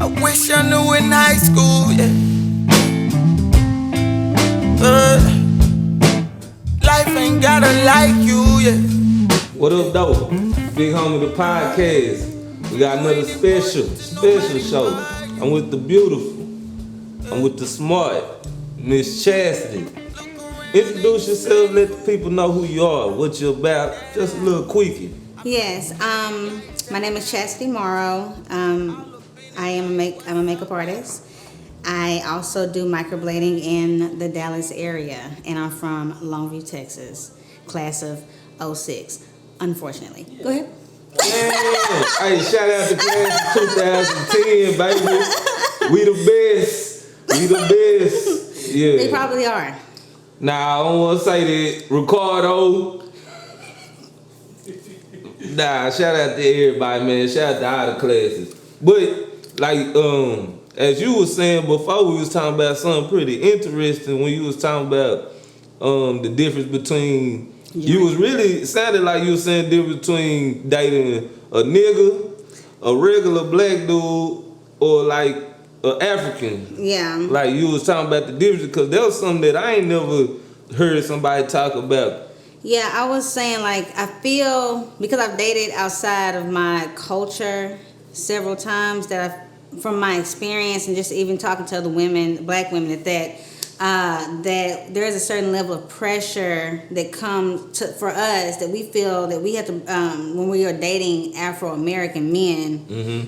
I wish I knew in high school, yeah. Life ain't gotta like you, yeah. What up, though? Big homie, the podcast. We got another special show. I'm with the beautiful. I'm with the smart, Miss Chassity. Introduce yourself, let the people know who you are, what you're about, just a little quickie. Yes, my name is Chassity Morrow. I'm a makeup artist. I also do microblading in the Dallas area, and I'm from Longview, Texas, class of 06, unfortunately. Go ahead. Yeah. Hey, shout out to class of 2010, baby. We the best. Yeah. They probably are. Nah, I don't want to say that. Ricardo. Nah, shout out to everybody, man. Shout out to all the classes. But, like, as you was saying before, we was talking about something pretty interesting when you was talking about the difference between, you was really, it sounded like you was saying the difference between dating a nigga, a regular black dude, or like an African. Yeah. Like you was talking about the difference, because that was something that I ain't never heard somebody talk about. Yeah, I was saying, like, I feel, because I've dated outside of my culture several times, that from my experience and just even talking to other women, black women at that, that there is a certain level of pressure that comes for us, that we feel that we have to, when we are dating Afro-American men,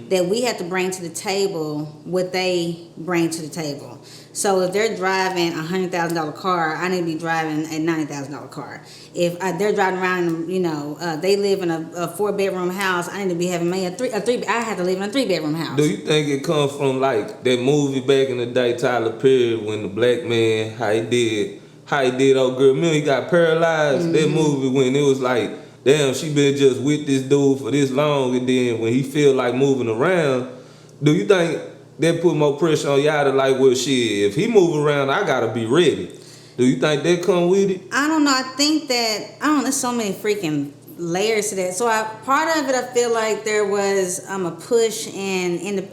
that we have to bring to the table what they bring to the table. So if they're driving a $100,000 car, I need to be driving a $90,000 car. If they're driving around, they live in a 4-bedroom house, I need to be having me a three. I have to live in a 3-bedroom house. Do you think it comes from like that movie back in the day, Tyler Perry, when the black man how he did old girl Mill, he got paralyzed? That movie when it was like, damn, she been just with this dude for this long, and then when he feel like moving around, do you think that put more pressure on y'all to like, well, shit, if he move around, I gotta be ready? Do you think that come with it? I don't know. I think that, there's so many freaking layers to that. So part of it, I feel like there was a push in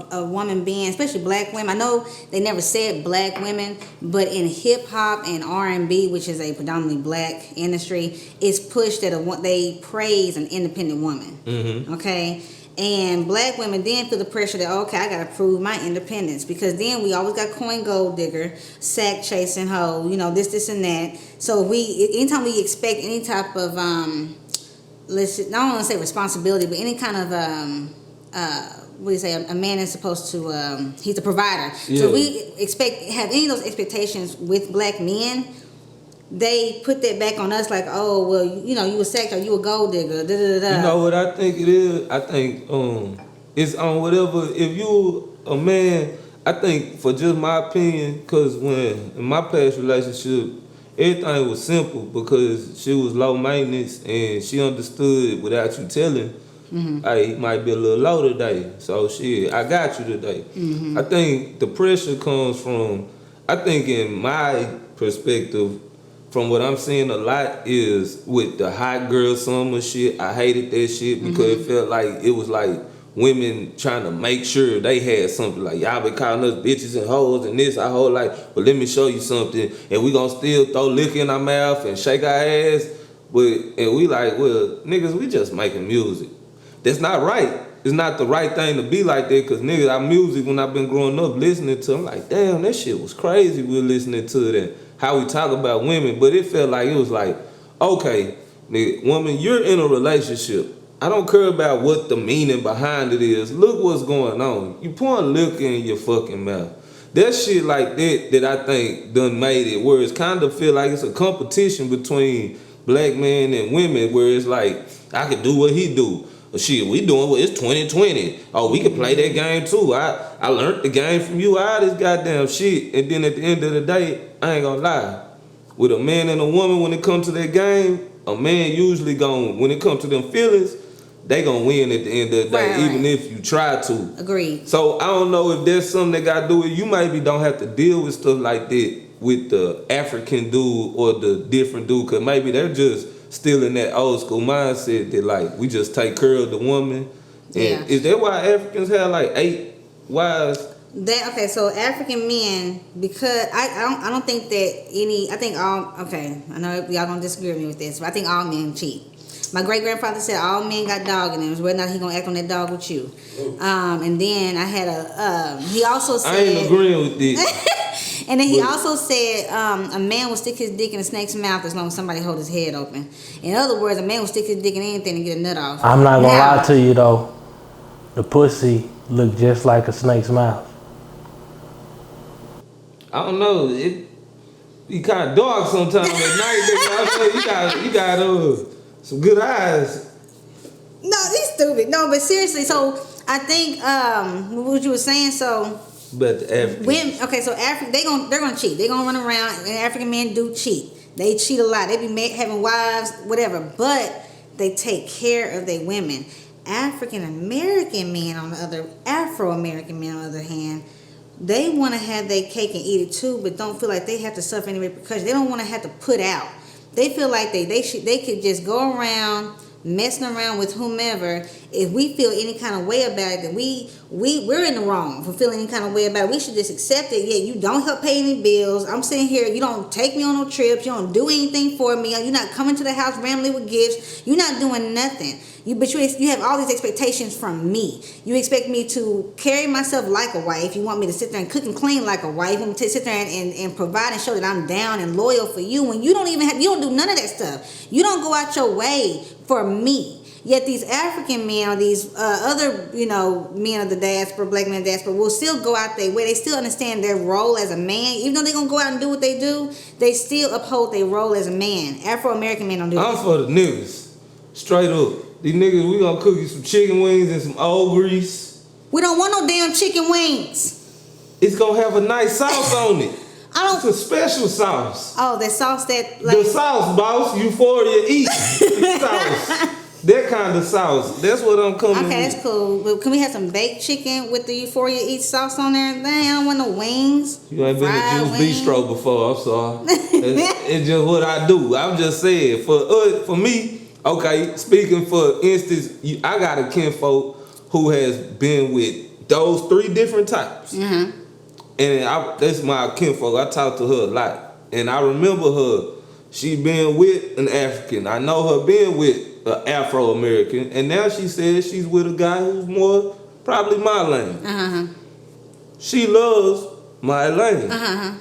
a woman being, especially black women. I know they never said black women, but in hip hop and R&B, which is a predominantly black industry, it's pushed that they praise an independent woman. Okay. And black women then feel the pressure that, okay, I gotta prove my independence, because then we always got coin gold digger, sack chasing hoe, this and that. So anytime we expect any type of I don't want to say responsibility, but any kind of what do you say? A man is supposed to he's a provider. Yeah. So we have any of those expectations with black men. They put that back on us, like, oh, well, you a sex or you a gold digger, da-da-da-da. You know what I think it is? I think it's on whatever. If you a man, I think, for just my opinion, because when in my past relationship, everything was simple because she was low maintenance and she understood without you telling. Hey, he might be a little low today, so shit, I got you today. I think the pressure comes from, I think in my perspective, from what I'm seeing a lot is with the hot girl summer shit. I hated that shit because it felt like it was like women trying to make sure they had something. Like, y'all been calling us bitches and hoes and this our whole life, but let me show you something. And we gonna still throw liquor in our mouth and shake our ass. And we like, well, niggas, we just making music. That's not right. It's not the right thing to be like that, because niggas, our music, when I've been growing up listening to, I'm like, damn, that shit was crazy. We were listening to it. How we talk about women, but it felt like it was like, okay, nigga, woman, you're in a relationship. I don't care about what the meaning behind it is. Look what's going on. You pouring liquor in your fucking mouth. That shit like that I think done made it where it's kind of feel like it's a competition between black men and women, where it's like, I can do what he do. Well, shit, we doing what, it's 2020. Oh, we can play that game too. I learned the game from you, all this goddamn shit. And then at the end of the day, I ain't gonna lie. With a man and a woman, when it comes to that game, a man usually when it comes to them feelings, they gonna win at the end of the day, even if you try to. Agreed. So I don't know if there's something that got to do with, you maybe don't have to deal with stuff like that with the African dude or the different dude, because maybe they're just still in that old school mindset that like we just take care of the woman. And is that why Africans have like 8 wives. Okay, so African men, because I don't think that I think all, okay, I know y'all gonna disagree with me with this, but I think all men cheat. My great grandfather said all men got dog in them, whether or not he gonna act on that dog with you. And then I had he also said, I ain't agreeing with this. and then he also said a man will stick his dick in a snake's mouth as long as somebody hold his head open. In other words, a man will stick his dick in anything to get a nut off. I'm not gonna lie to you though, the pussy look just like a snake's mouth. I don't know. It be kind of dark sometimes at night. I know you got some good eyes. No, he's stupid. No, but seriously, so I think what you were saying. So, but the African okay, so they're gonna cheat. They're gonna run around, and African men do cheat. They cheat a lot. They be having wives, whatever, but they take care of their women. African American men Afro American men on the other hand, they want to have their cake and eat it too, but don't feel like they have to suffer any repercussions. They don't want to have to put out. They feel like they could just go around messing around with whomever. If we feel any kind of way about it, that we're in the wrong for feeling any kind of way about it. We should just accept it. Yeah, you don't help pay any bills. I'm sitting here. You don't take me on no trips. You don't do anything for me. You're not coming to the house randomly with gifts. You're not doing nothing. But you have all these expectations from me. You expect me to carry myself like a wife. You want me to sit there and cook and clean like a wife. You want me to sit there and provide and show that I'm down and loyal for you. When you don't do none of that stuff. You don't go out your way for me. Yet these African men or these other, men of the diaspora, black men of the diaspora, will still go out their way. They still understand their role as a man. Even though they're going to go out and do what they do, they still uphold their role as a man. Afro-American men don't do that. I'm for the niggas. Straight up. These niggas, we gonna cook you some chicken wings and some old grease. We don't want no damn chicken wings. It's gonna have a nice sauce on it. It's a special sauce. Oh, the sauce that the sauce, boss. Euphoria eat sauce. That kind of sauce. That's what I'm coming with. Okay, that's cool. But can we have some baked chicken with the Euphoria eat sauce on there? Dang, I don't want no wings. You ain't been to Juice Bistro before. I'm sorry. It's just what I do. I'm just saying. For me. Okay, speaking for instance, I got a kinfolk who has been with those 3 different types. Mm-hmm. And that's my kinfolk. I talk to her a lot. And I remember her. She been with an African. I know her being with an Afro-American. And now she says she's with a guy who's more probably my lane. Uh-huh. She loves my lane. Uh-huh.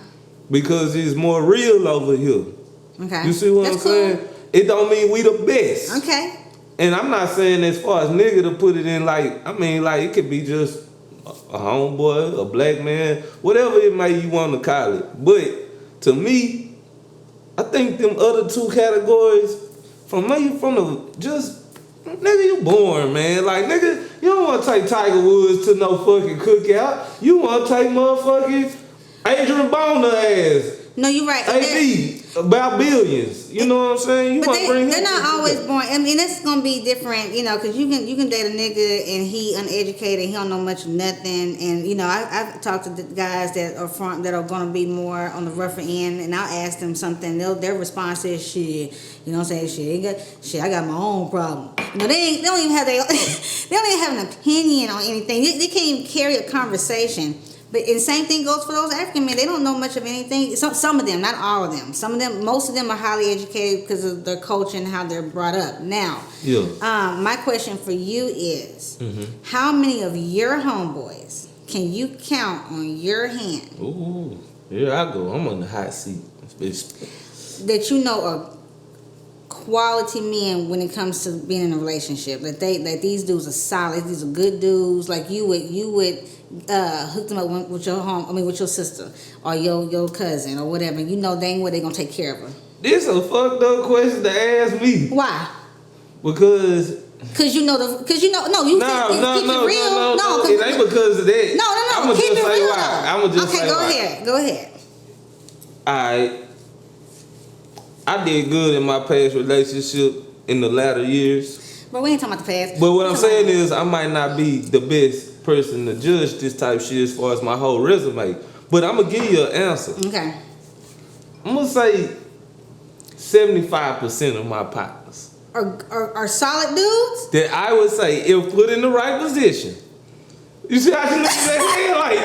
Because it's more real over here. Okay. You see what I'm saying? It don't mean we the best. Okay. And I'm not saying as far as nigga to put it in it could be just a homeboy, a black man, whatever it may you want to call it. But to me, I think them other 2 categories, nigga, you born, man. Like, nigga, you don't want to take Tiger Woods to no fucking cookout. You want to take motherfucking Adrian Boner ass. No, you're right. AD, about billions. You know what I'm saying? They're not always born. I mean, it's gonna be different, because you can date a nigga and he uneducated, he don't know much of nothing, and I've talked to the guys that are gonna be more on the rougher end, and I'll ask them something. Their response is shit. You know what I'm saying? Shit, I got my own problem. They don't even have they don't even have an opinion on anything. They can't even carry a conversation. But the same thing goes for those African men. They don't know much of anything. Some of them, not all of them. Most of them are highly educated because of their culture and how they're brought up. Now, my question for you is, how many of your homeboys can you count on your hand? Ooh, here I go. I'm on the hot seat. That you know are quality men when it comes to being in a relationship. That these dudes are solid. These are good dudes. Like you would hook them up with your sister or your cousin or whatever. You know dang well they gonna take care of her. This a fucked up question to ask me. Why? Because you know no, keep it real. No, it ain't because of that. No. I'ma keep just it say real. why. I'ma just say why. Go ahead. Alright. I did good in my past relationship in the latter years. But we ain't talking about the past. But what I'm saying is I might not be the best person to judge this type of shit as far as my whole resume. But I'm going to give you an answer. Okay. I'm going to say 75% of my partners are solid dudes? that I would say, if put in the right position, You see how she look at that head like,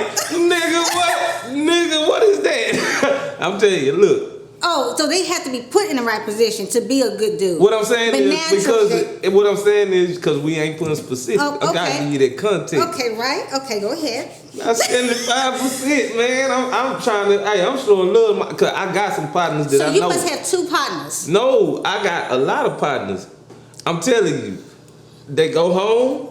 nigga, what is that? I'm telling you, look. Oh, so they have to be put in the right position to be a good dude. What I'm saying But is because we ain't putting specific. Oh, okay. I gotta give you that context. Okay, right? Okay, go ahead. That's 75%, man. I'm trying to. Hey, I'm showing love. Cause I got some partners that So I know. you must have 2 partners. No, I got a lot of partners. I'm telling you, they go home.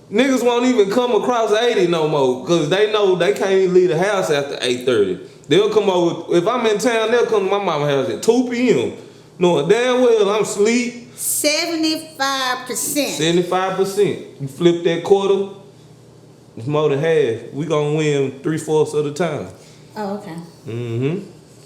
Niggas won't even come across 80 no more, cause they know they can't even leave the house after 8:30. They'll come over. If I'm in town, they'll come to my mama's house at 2 p.m. Knowing damn well I'm asleep. 75%. 75%. You flip that quarter, it's more than half. We gonna win 3/4 of the time. Oh, okay.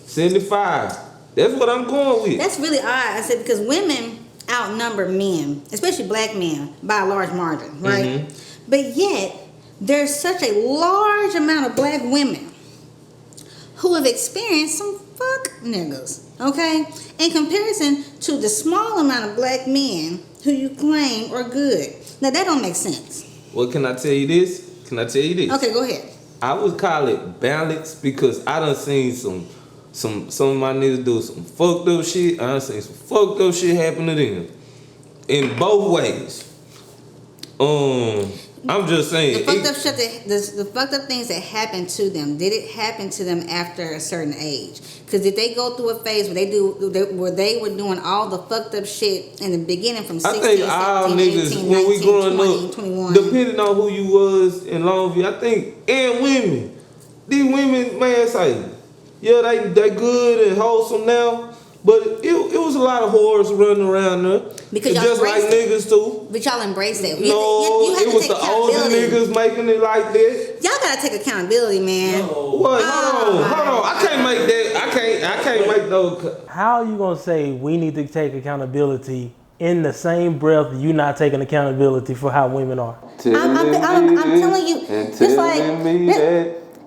75. That's what I'm going with. That's really odd. I said because women outnumber men, especially black men, by a large margin, right? But yet, there's such a large amount of black women who have experienced some fuck niggas, okay? In comparison to the small amount of black men who you claim are good. Now, that don't make sense. Well, can I tell you this? Okay, go ahead. I would call it balance because I done seen some of my niggas do some fucked up shit. I done seen some fucked up shit happen to them. In both ways. I'm just saying. The fucked up things that happened to them, did it happen to them after a certain age? Because did they go through a phase where they were doing all the fucked up shit in the beginning from 16, I think all 17, niggas, 18, when 19, we growing 20, up, 21. depending on who you was in Longview, I think, and women, these women, man, say, yeah, they good and wholesome now, but it was a lot of whores running around there. Because y'all just like embraced niggas too. But y'all embrace that. No, it was the older niggas making it like that. Y'all gotta take accountability, man. No. What? Hold on. I can't make that. I can't make those. How are you gonna say we need to take accountability in the same breath you not taking accountability for how women are? I'm telling you,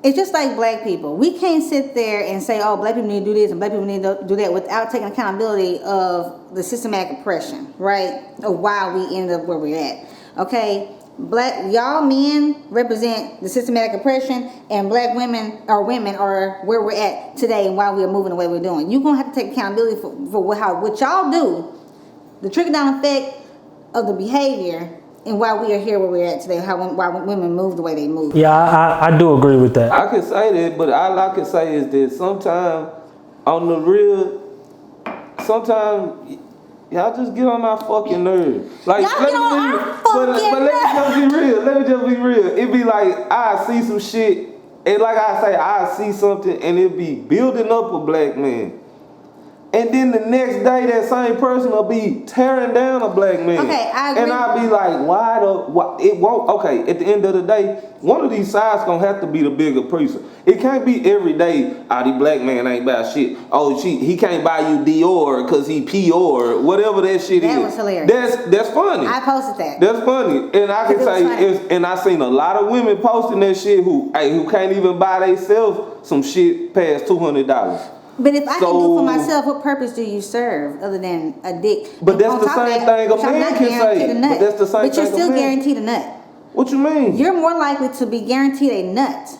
it's just like black people. We can't sit there and say, oh, black people need to do this and black people need to do that without taking accountability of the systematic oppression, right? Of why we ended up where we're at. Okay? Y'all men represent the systematic oppression, and black women are where we're at today and why we are moving the way we're doing. You're gonna have to take accountability for what y'all do, the trickle down effect of the behavior, and why we are here where we're at today, why women move the way they move. Yeah, I do agree with that. I can say that, but all I can say is that sometimes on the real, sometimes y'all just get on our fucking nerves. Like, y'all get on our fucking nerves. Let me just be real. It be like, I see some shit, and like I say, I see something, and it be building up a black man. And then the next day, that same person will be tearing down a black man. Okay, I agree. And I'll be like, why it won't, okay, at the end of the day, one of these sides gonna have to be the bigger person. It can't be every day, the black man ain't buy shit. Oh, he can't buy you Dior because he P.O.R. whatever that shit is. That was hilarious. That's funny. I posted that. That's funny. And I can say, and I seen a lot of women posting that shit who can't even buy themselves some shit past $200. But if I can do for myself, what purpose do you serve other than a dick? But that's the same thing a man can say. But that's the same thing. But you're still guaranteed a nut. What you mean? You're more likely to be guaranteed a nut.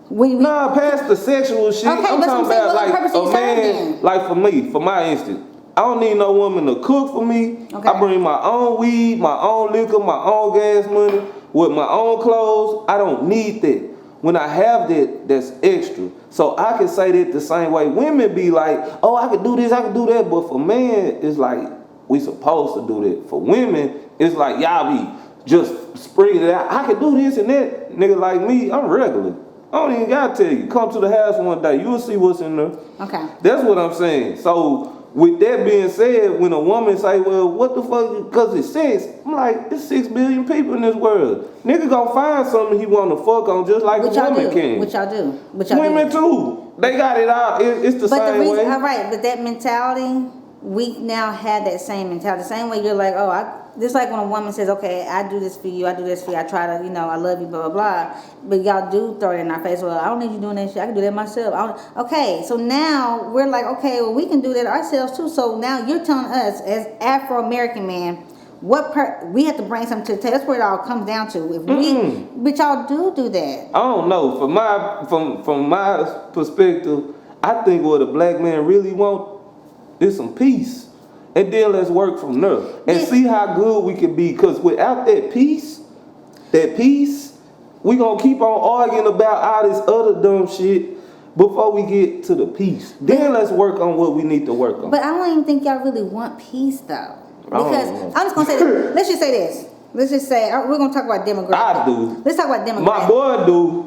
Nah, past the sexual shit. Okay, I'm talking about like a man, like for me, for my instance. I don't need no woman to cook for me. Okay. I bring my own weed, my own liquor, my own gas money, with my own clothes. I don't need that. When I have that, that's extra. So I can say that the same way. Women be like, oh, I could do this, I could do that. But for men, it's like, we supposed to do that. For women, it's like, y'all be just spreading it out. I could do this and that. Nigga like me, I'm regular. I don't even gotta tell you. Come to the house one day, you'll see what's in there. Okay. That's what I'm saying. So with that being said, when a woman say, well, what the fuck, because it's sex, I'm like, there's 6 billion people in this world. Nigga gonna find something he wanna fuck on just like a woman can. What y'all do? Women too. They got it out. It's the same way. All right, but that mentality, we now have that same mentality. The same way you're like, just like when a woman says, okay, I do this for you, I try to, I love you, blah, blah, blah. But y'all do throw it in our face, well, I don't need you doing that shit, I can do that myself. Okay, so now we're like, okay, well, we can do that ourselves too. So now you're telling us, as Afro-American man, we have to bring something to the table. That's where it all comes down to. But y'all do that. I don't know. From my perspective, I think what a black man really want is some peace. And then let's work from there and see how good we can be. Because without that peace, we gonna keep on arguing about all this other dumb shit before we get to the peace. Then let's work on what we need to work on. But I don't even think y'all really want peace though. Because I'm just gonna say this. Let's just say this. Let's just say we're gonna talk about demographics. I do. Let's talk about demographics. My boy do.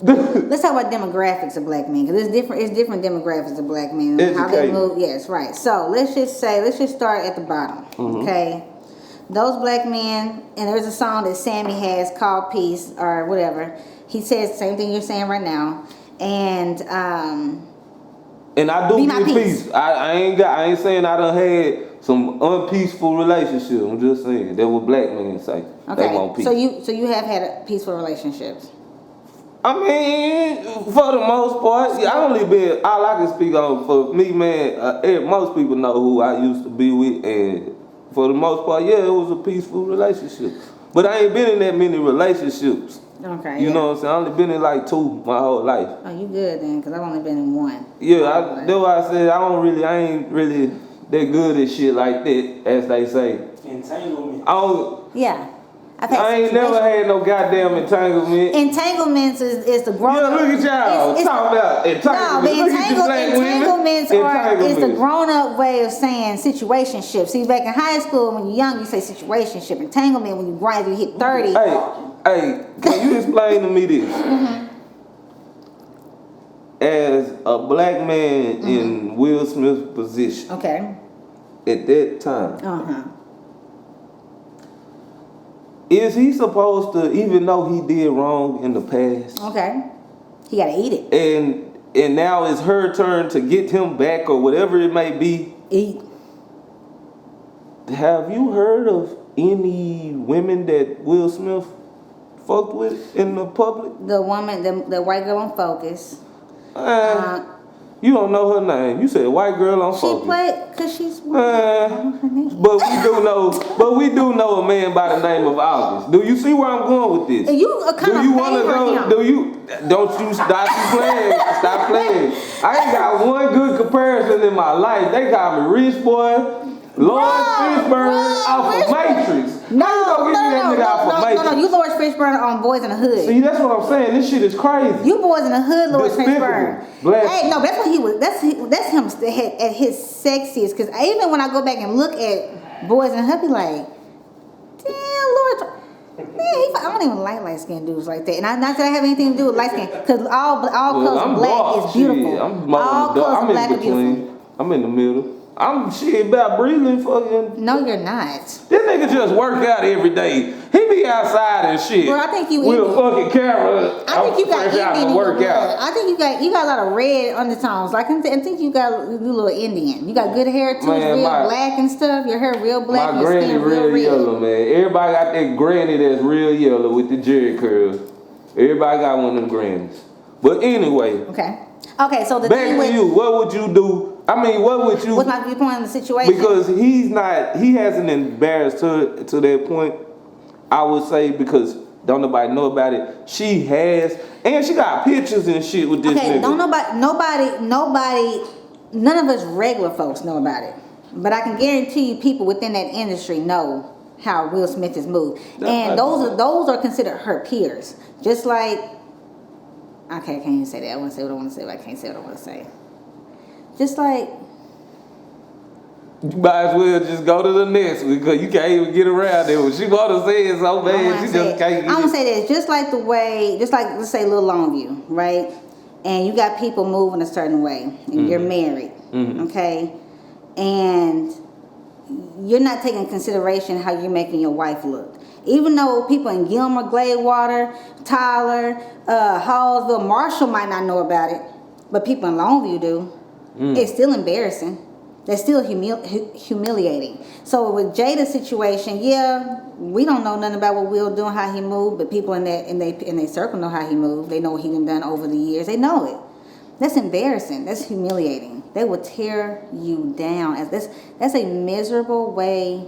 Let's talk about demographics of black men, because it's different demographics of black men and how they move. Yes, right. So let's just start at the bottom. Okay, those black men, and there's a song that Sammy has called Peace or whatever. He says the same thing you're saying right now, and I do get peace. I ain't saying I done had some unpeaceful relationships. I'm just saying that what black men say. They want peace. So you have had peaceful relationships. I mean, for the most part, all I can speak on for me, man, most people know who I used to be with, and for the most part, yeah, it was a peaceful relationship. But I ain't been in that many relationships. Okay. You know what I'm saying? I only been in like 2 my whole life. Oh, you good then, because I've only been in 1. Yeah, that's why I said I ain't really that good at shit like that, as they say. Entanglement. Yeah. I ain't never had no goddamn entanglement. Entanglements is the grown up. Yeah, look at y'all talking about entanglements. Entanglements is the grown up way of saying situationship. See, back in high school when you're young, you say situationship. Entanglement when you grind, you hit 30. Hey, can you explain to me this? As a black man in Will Smith's position, okay, at that time, is he supposed to, even though he did wrong in the past? Okay, he gotta eat it. And now it's her turn to get him back or whatever it may be. Eat. Have you heard of any women that Will Smith fucked with in the public? The woman, the white girl on Focus. You don't know her name. You said white girl on Focus. She played because she's. But we do know a man by the name of August. Do you see where I'm going with this? You kind of favor him. Don't you stop playing? Stop playing. I ain't got one good comparison in my life. They got me Rich Boy, Lawrence Fishburne off of Matrix. No, you Lawrence Fishburne on Boys in the Hood. See, that's what I'm saying. This shit is crazy. You Boys in the Hood, Lawrence Fishburne. Hey, no, that's what he was. That's him at his sexiest. Because even when I go back and look at Boys in the Hood, I be like, damn, Lawrence. Man, I don't even like light skinned dudes like that. And not that I have anything to do with light skin, because all colors of black is beautiful. All colors of black are beautiful. I'm in the middle. I'm shit about breathing fucking. No, you're not. This nigga just work out every day. He be outside and shit. Bro, I think you with a fucking camera. I think you got Indian in your blood. I think you got a lot of red undertones. Like I think you got a little Indian. You got good hair too, real black and stuff. Your hair real black. My granny real yellow, man. Everybody got that granny that's real yellow with the jerry curls. Everybody got one of them grannies. But anyway. Okay, so the back thing to with you. What would you do? I mean, what would you? What's my viewpoint on the situation? Because he hasn't embarrassed her to that point. I would say because don't nobody know about it. She has, and she got pictures and shit with this nigga. Don't nobody, none of us regular folks know about it. But I can guarantee you, people within that industry know how Will Smith is moved, and those are considered her peers. Just like, okay, I can't even say that. I want to say what I want to say, but I can't say what I want to say. Just like, you might as well just go to the next because you can't even get around it. When she want to say it so bad, she just can't get it. I'm gonna say this, just like let's say Lil Longview, right? And you got people moving a certain way, and you're married, okay? And you're not taking into consideration how you're making your wife look. Even though people in Gilmer, Gladewater, Tyler, Hallsville, Marshall might not know about it, but people in Longview do. It's still embarrassing. That's still humiliating. So with Jada's situation, we don't know nothing about what Will doing, how he moved, but people in their circle know how he moved. They know what he done over the years. They know it. That's embarrassing. That's humiliating. They will tear you down. That's a miserable way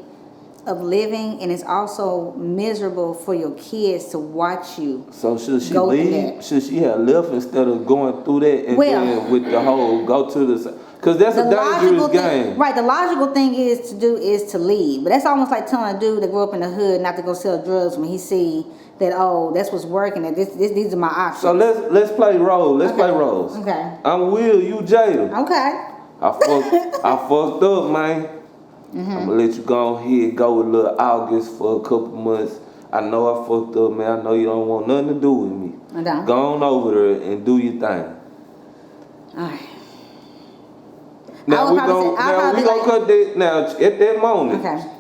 of living, and it's also miserable for your kids to watch you. So should she go through leave? that. Should she have left instead of going through that and then with the whole go to the? Because that's a dangerous game. Right. The logical thing is to leave, but that's almost like telling a dude that grew up in the hood not to go sell drugs when he see that that's what's working. That these are my options. So let's play roles. Let's play roles. Okay. I'm Will. You Jada. Okay. I fucked up, man. I'm gonna let you go ahead, go with little August for a couple months. I know I fucked up, man. I know you don't want nothing to do with me. I don't. Go on over there and do your thing. Alright. Now we gonna cut that now at that moment. Okay.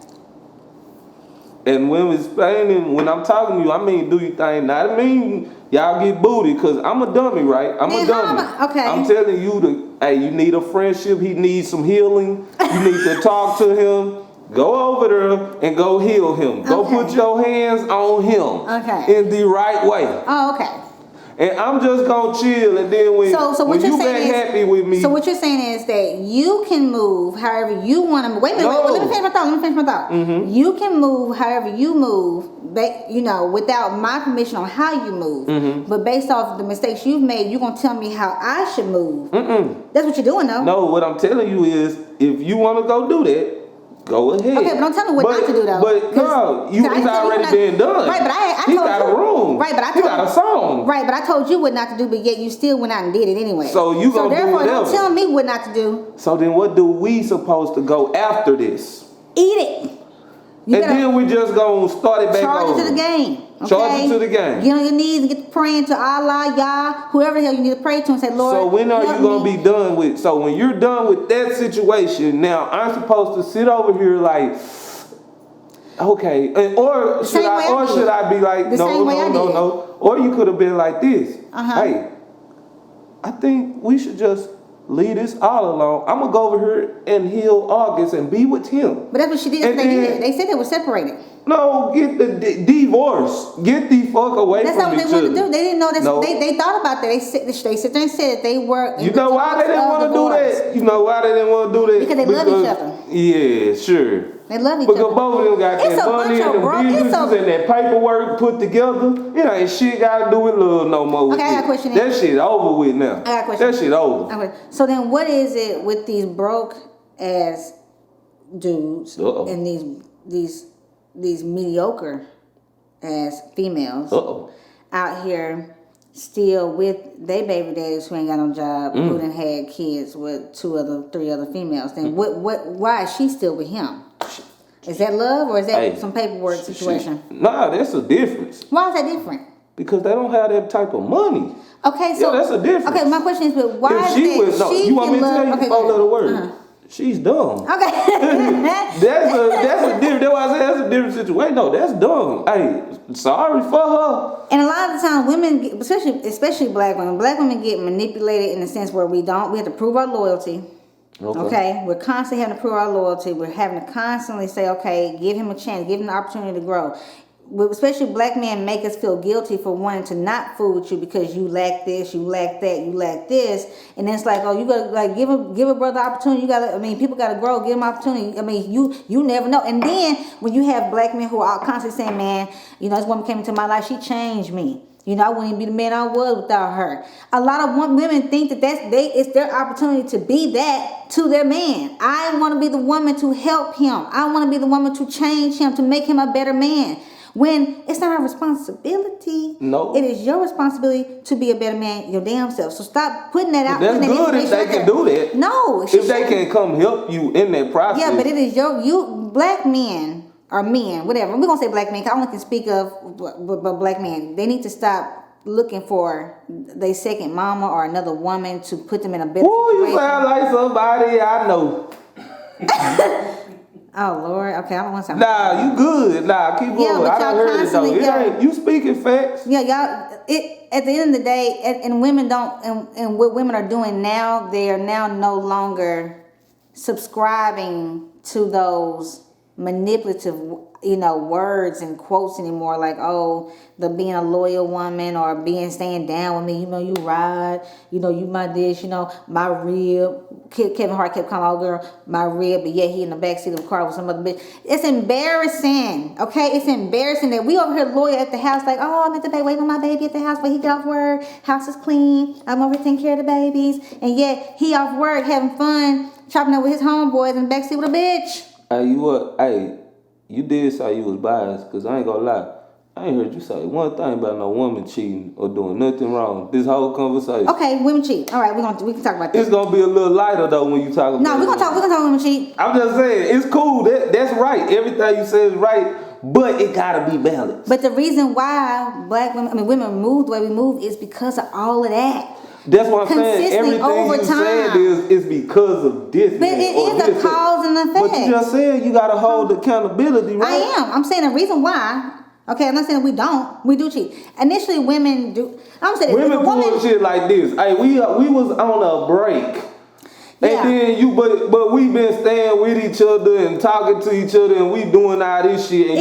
And when I'm talking to you, I mean do your thing. Not I mean y'all get booty, cause I'm a dummy, right? I'm a dummy. Okay. I'm telling you you need a friendship. He needs some healing. You need to talk to him. Go over there and go heal him. Go put your hands on him. Okay. In the right way. Oh, okay. And I'm just gonna chill, and then when you get happy with me. So what you're saying is that you can move however you want to move. Wait a minute, let me finish my thought. Mm-hmm. You can move however you move, without my permission on how you move. Mm-hmm. But based off the mistakes you've made, you're gonna tell me how I should move. Mm-mm. That's what you're doing, though. No, what I'm telling you is, if you want to go do that, go ahead. Okay, but don't tell me what not to do, though. But no, it's already been done. Right, but I told you. He got a room. Right, but I told you. He got a song. Right, but I told you what not to do, but yet you still went out and did it anyway. So you gonna do whatever. Don't tell me what not to do. So then what do we supposed to go after this? Eat it. Then we just gonna start it back over. Charge it to the game. Okay? Charge it to the game. Get on your knees and get to praying to Allah, Yah, whoever the hell you need to pray to, and say, Lord. So when are you gonna be done with? So when you're done with that situation, now I'm supposed to sit over here like, okay, or should I be like, no? Or you could have been like this. Hey, I think we should just leave this all alone. I'm gonna go over here and heal August and be with him. But that's what she did. They said they were separated. No, get the divorce. Get the fuck away from each other. That's not what they wanted to do. They didn't know that. No. They thought about that. They sit there and said that they were. You know why they didn't want to do that? You know why they didn't want to do that? Because they love each other. Yeah, sure. They love each other. Because both of them got that money and the businesses and that paperwork put together. It ain't shit got to do with love no more. Okay, I got a question. That shit over with now. I got a question. That shit over. Okay. So then what is it with these broke ass dudes and these mediocre ass females out here still with they baby daddies who ain't got no job, who done had kids with 3 other females? Then why is she still with him? Is that love or is that some paperwork situation? Nah, that's a difference. Why is that different? Because they don't have that type of money. Okay, so that's a difference. Okay, my question is, but why if you want me to tell you the 4-letter word? She's dumb. Okay. that's a different. That's why I said that's a different situation. No, that's dumb. Hey, sorry for her. And a lot of the time, women, especially black women get manipulated in the sense where we have to prove our loyalty. Okay. We're constantly having to prove our loyalty. We're having to constantly say, okay, give him a chance, give him the opportunity to grow. Especially black men make us feel guilty for wanting to not fool with you because you lack this, you lack that, you lack this, and then it's like, oh, you gotta like give a brother opportunity. People gotta grow, give him opportunity. You never know. And then when you have black men who are constantly saying, man, this woman came into my life, she changed me. I wouldn't even be the man I was without her. A lot of women think that it's their opportunity to be that to their man. I want to be the woman to help him. I want to be the woman to change him, to make him a better man. When it's not our responsibility. No. It is your responsibility to be a better man your damn self. So stop putting that out. That's good if they can do that. No. If they can come help you in that process. Yeah, but it is you black men or men, whatever. We're going to say black men because I only can speak of black men. They need to stop looking for their second mama or another woman to put them in a better situation. You sound like somebody I know. Oh Lord, okay, I don't want to sound. Nah, you good. Nah, keep going. But I done heard it though. You speaking facts. Yeah, y'all. At the end of the day, and women don't, and what women are doing now, they are now no longer subscribing to those manipulative, words and quotes anymore. Like, oh, the being a loyal woman or staying down with me. You ride. You my this. My rib. Kevin Hart kept calling, oh girl, my rib, but yet he in the backseat of the car with some other bitch. It's embarrassing. Okay, it's embarrassing that we over here loyal at the house. Like, oh, I'm at the baby, waiting on my baby at the house, but he get off work. House is clean. I'm over here taking care of the babies, and yet he off work having fun, chopping up with his homeboys in the backseat with a bitch. You did say you was biased, because I ain't gonna lie. I ain't heard you say one thing about no woman cheating or doing nothing wrong. This whole conversation. Okay, women cheat. All right, we can talk about that. It's gonna be a little lighter though when you talk about. No, we're gonna talk women cheat. I'm just saying, it's cool. That's right. Everything you said is right, but it gotta be balanced. But the reason why women move the way we move is because of all of that. That's what I'm saying. Everything you said is because of this. But it is a cause and effect. But you just said you gotta hold accountability, right? I am. I'm saying the reason why. Okay, I'm not saying we don't. We do cheat. Initially, women do. I'm saying women doing shit like this. Hey, we was on a break. Yeah. And then but we been staying with each other and talking to each other and we doing all this shit and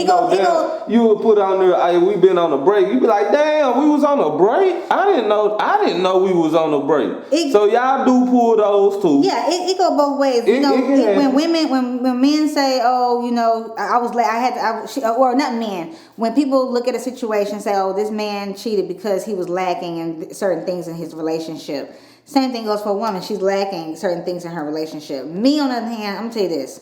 you would put on there, hey, we been on a break. You be like, damn, we was on a break? I didn't know we was on a break. So y'all do pull those too. Yeah, it go both ways. When men say, oh, I was late, or not men. When people look at a situation and say, oh, this man cheated because he was lacking in certain things in his relationship. Same thing goes for a woman. She's lacking certain things in her relationship. Me, on the other hand, I'm going to tell you this.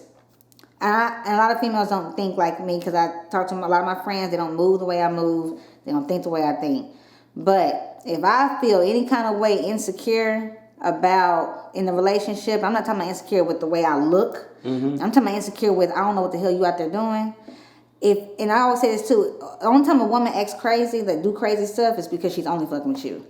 And a lot of females don't think like me because I talk to a lot of my friends. They don't move the way I move. They don't think the way I think. But if I feel any kind of way insecure in the relationship, I'm not talking about insecure with the way I look. Mm-hmm. I'm talking about insecure with, I don't know what the hell you out there doing. And I always say this too. The only time a woman acts crazy, that do crazy stuff, is because she's only fucking with you.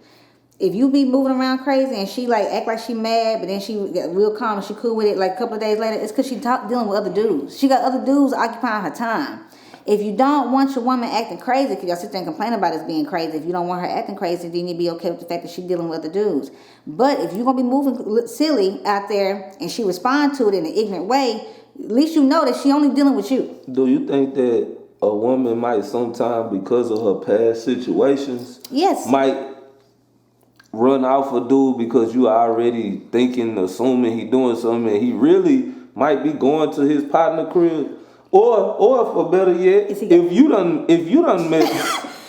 If you be moving around crazy and she act like she mad, but then she get real calm and she cool with it, a couple of days later, it's because she dealing with other dudes. She got other dudes occupying her time. If you don't want your woman acting crazy, because y'all sit there and complain about us being crazy, if you don't want her acting crazy, then you be okay with the fact that she's dealing with other dudes. But if you're going to be moving silly out there and she respond to it in an ignorant way, at least you know that she only dealing with you. Do you think that a woman might sometimes, because of her past situations, might run off a dude because you already assuming he doing something and he really might be going to his partner crib? Or for better yet, if you done met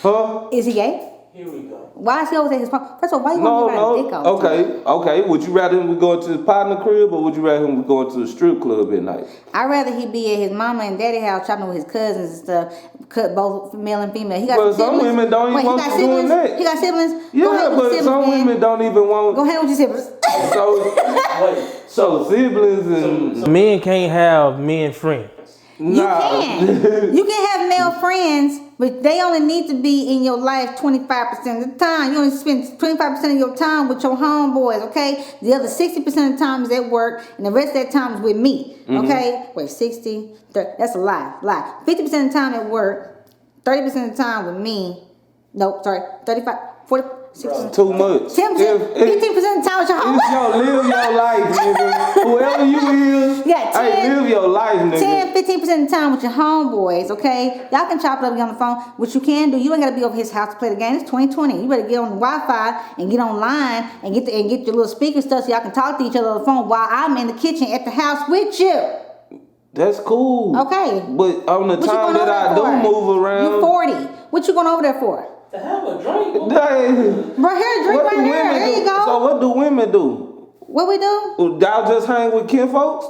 huh? Is he gay? Here we go. Why is he always at his partner? First of all, why you want to ride a dick all the time? Okay. Would you rather him going to his partner crib or would you rather him going to the strip club at night? I'd rather he be at his mama and daddy house chopping with his cousins and stuff, cut both male and female. He got some women don't even want to do that. He got siblings? Yeah, but some women don't even want. Go ahead with your siblings. So siblings and men can't have men friends. You can have male friends, but they only need to be in your life 25% of the time. You only spend 25% of your time with your homeboys, okay? The other 60% of the time is at work, and the rest of that time is with me, okay? Wait, 60, 30, that's a lie. 50% of the time at work, 30% of the time with me. Nope, sorry, 35, 40, 60. Too much. 10%, 15% of the time with your homeboys. Live your life, nigga. Whoever you is, live your life, nigga. 10-15% of the time with your homeboys, okay? Y'all can chop it up and get on the phone. What you can do, you ain't got to be over his house to play the game. It's 2020. You better get on the Wi-Fi and get online and get your little speaker stuff so y'all can talk to each other on the phone while I'm in the kitchen at the house with you. That's cool. Okay. But on the time that I do move around. You 40. What you going over there for? To have a drink. Right here, drink right here. There you go. So what do women do? What we do? Y'all just hang with kin folks?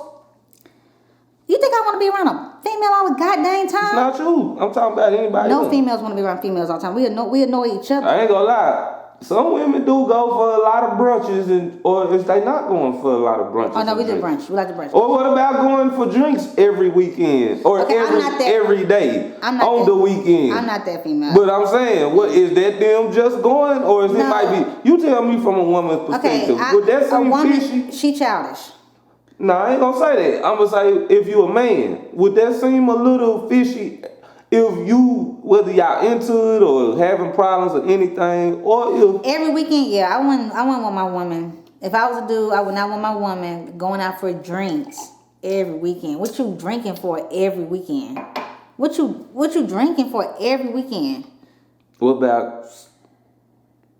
You think I want to be around a female all the goddamn time? It's not you. I'm talking about anybody else. Females want to be around females all the time. We annoy each other. I ain't gonna lie. Some women do go for a lot of brunches, or if they not going for a lot of brunches. Oh no, we do brunch. We like to brunch. Or what about going for drinks every weekend or every day on the weekend? I'm not that female. But I'm saying, what is that them just going, or is it might be? You tell me from a woman's perspective. Would that seem fishy? She childish. No, I ain't gonna say that. I'm gonna say if you a man, would that seem a little fishy? If you, whether y'all into it or having problems or anything, or if every weekend, I wouldn't want my woman. If I was a dude, I would not want my woman going out for drinks every weekend? What you drinking for every weekend? What you drinking for every weekend? What about?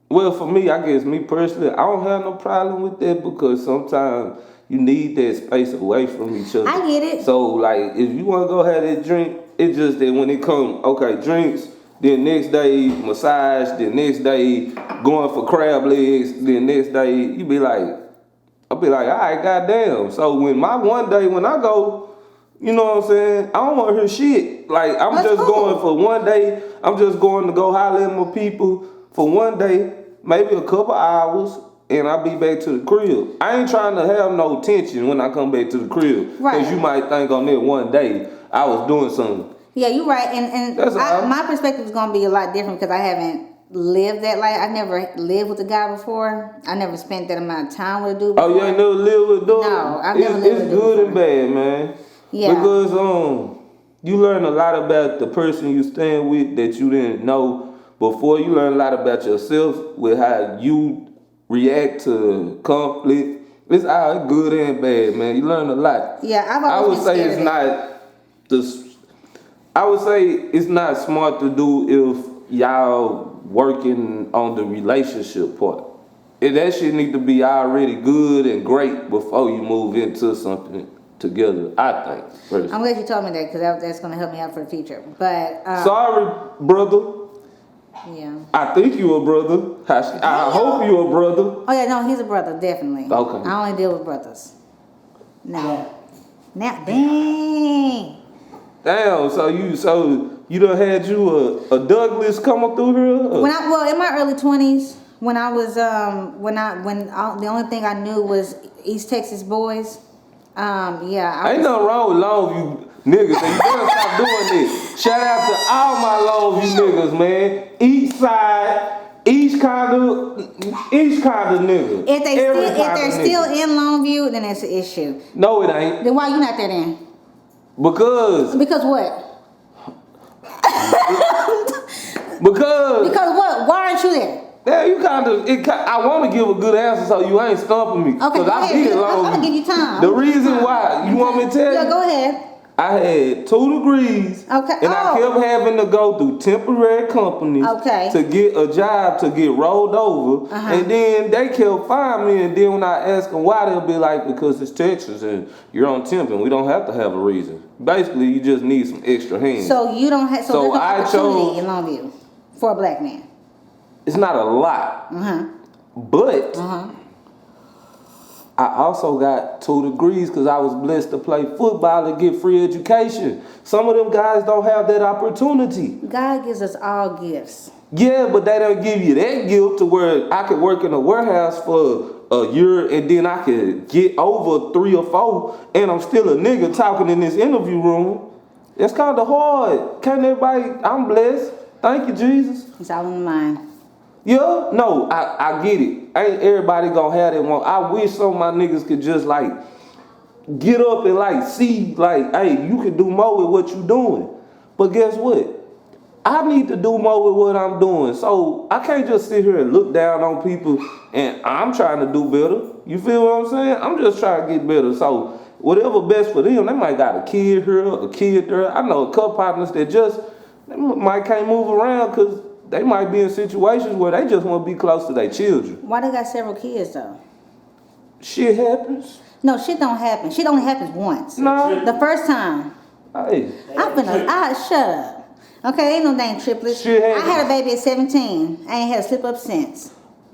Well, for me, I guess me personally, I don't have no problem with that because sometimes you need that space away from each other. I get it. So, like, if you want to go have that drink, it's just that when it come, okay, drinks, then next day massage, then next day going for crab legs, then next day you be like, I'll be like, all right, goddamn. So when my one day when I go, you know what I'm saying? I don't want to hear shit. Like I'm That's just cool. going for one day. I'm just going to go holler at my people for one day, maybe a couple hours, and I'll be back to the crib. I ain't trying to have no tension when I come back to the crib. Right. Because you might think on that one day I was doing something. Yeah, you're right. And That's all. my perspective is going to be a lot different because I haven't lived that life. I never lived with a guy before. I never spent that amount of time with a dude before. Oh, you ain't never lived with a dude? No, I've never lived with a It's dude good before. and bad, man. Yeah. Because you learn a lot about the person you stand with that you didn't know before. You learn a lot about yourself with how you react to conflict. It's all good and bad, man. You learn a lot. Yeah, I've I always would been say scared it's of that. not the. I would say it's not smart to do if y'all working on the relationship part. That shit need to be already good and great before you move into something together, I think. Personally. I'm glad you told me that because that's going to help me out for the future. But Sorry, brother. yeah. I think you a brother. I hope you a brother. Oh yeah, no, he's a brother, definitely. Okay. I only deal with brothers. No. Now, dang. Damn, so you done had you a Douglas coming through here? Well, in my early 20s, when I was the only thing I knew was East Texas boys. Yeah. Ain't nothing wrong with Longview niggas, and you better stop doing this. Shout out to all my Longview niggas, man. East side, each kind of nigga. If they're still in Longview, then it's an issue. No, it ain't. Then why you not there then? Because What? because What? Why aren't you there? yeah, you I want to give a good answer so you ain't stumping me. Okay, go I ahead. did I'm Longview. gonna give you time. The reason why, you want me to tell you? Yeah, go ahead. I had 2 degrees, Okay. and I kept having to go through temporary companies Okay. to get a job to get rolled over, and then they kept firing me. And then when I ask them why, they'll be like, "Because it's Texas and you're on temp, and we don't have to have a reason. Basically, you just need some extra hands." So you don't have. So So there's no I opportunity chose- in Longview for a black man. It's not a lot, but I also got 2 degrees because I was blessed to play football and get free education. Some of them guys don't have that opportunity. God gives us all gifts. Yeah, but they don't give you that gift to where I could work in a warehouse for a year and then I could get over 3 or 4 and I'm still a nigga talking in this interview room. It's kind of hard. Can't everybody, I'm blessed. Thank you, Jesus. It's all in the mind. Yeah, no, I get it. Ain't everybody gonna have that one. I wish some of my niggas could just like get up and like see like, hey, you can do more with what you doing. But guess what? I need to do more with what I'm doing. So I can't just sit here and look down on people and I'm trying to do better. You feel what I'm saying? I'm just trying to get better. So whatever best for them, they might got a kid here, a kid there. I know a couple partners that just they might can't move around because they might be in situations where they just want to be close to their children. Why they got several kids though? Shit happens. No, shit don't happen. Shit only happens once. No. The first time. Hey. Shut up. Okay, ain't no dang triplets. Shit I happens. had a baby at 17. I ain't had a slip up since.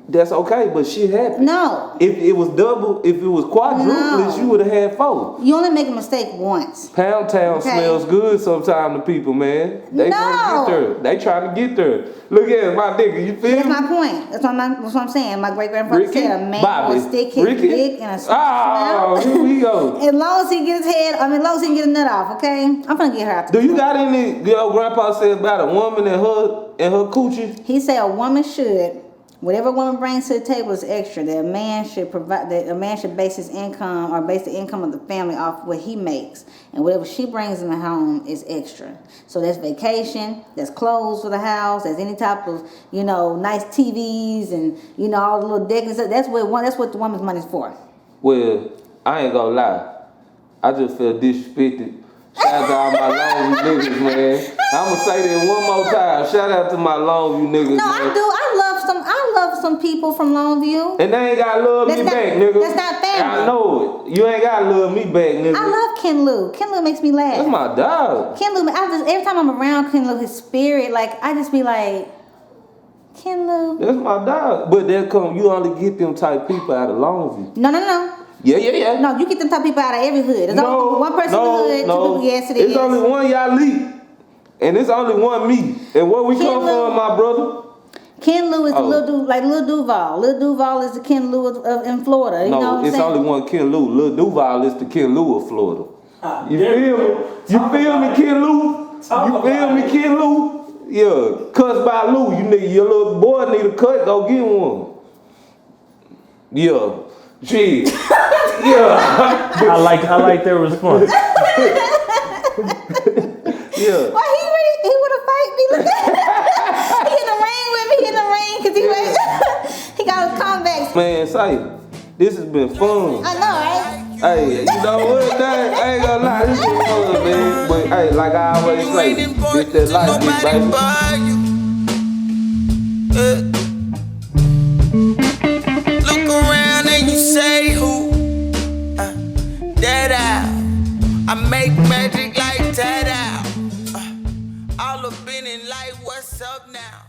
That's okay, but shit happens. No. If it was double, if it was quadruplets, No. you would have had 4. You only make a mistake once. Pound Town Okay. smells good sometimes to people, man. They No. trying to get there. They trying to get there. Look at my nigga, you feel That's me? my point. That's what I'm saying. My great grandfather Ricky, said a man Bobby, will stick his Ricky. dick in a Oh, mouth. here we go. As long as he get his head, as long as he can get a nut off, okay? I'm gonna get her out the Do you door. got any, your grandpa said about a woman and her coochie? He said a woman should, whatever a woman brings to the table is extra. That a man should provide. That a man should base his income or base the income of the family off what he makes, and whatever she brings in the home is extra. So that's vacation, that's clothes for the house, that's any type of nice TVs and all the little decks. That's what the woman's money's for. Well, I ain't gonna lie. I just felt disrespected. Shout out to all my Longview niggas, man. I'ma say that one more time. Shout out to my Longview niggas, No, man. I do. I love some people from Longview. And they ain't gotta love me back, nigga. That's not family. I know it. You ain't gotta love me back, nigga. I love Ken Lou. Ken Lou makes me laugh. That's my dog. Ken Lou, every time I'm around Ken Lou, his spirit, like, I just be like, Ken Lou. That's my dog. But you only get them type people out of Longview. No. Yeah. No, you get them type people out of every hood. There's only one person in the hood, two people, yes it is. It's only one Yahlik. And it's only one me. And where we come from, my brother? Ken Lou is the little dude, like Lil Duval. Lil Duval is the Ken Lou in Florida. You know what I'm saying? It's only one Ken Lou. Lil Duval is the Ken Lou of Florida. You feel me? You feel me, Ken Lou? You feel me, Ken Lou? Yeah, cuss by Lou. Your little boy need a cut, go get one. Yeah. Shit. Yeah. I like their response. Yeah. Why he would have fight me? Look at he in the ring with me, because he got his comebacks. Man, say, this has been fun. I know, right? Hey, you know what, dang? I ain't gonna lie, this is fun, man. But hey, like I always say, this that life, baby. Look around and you say who? That out. I make magic like that out. All up in it like what's up now?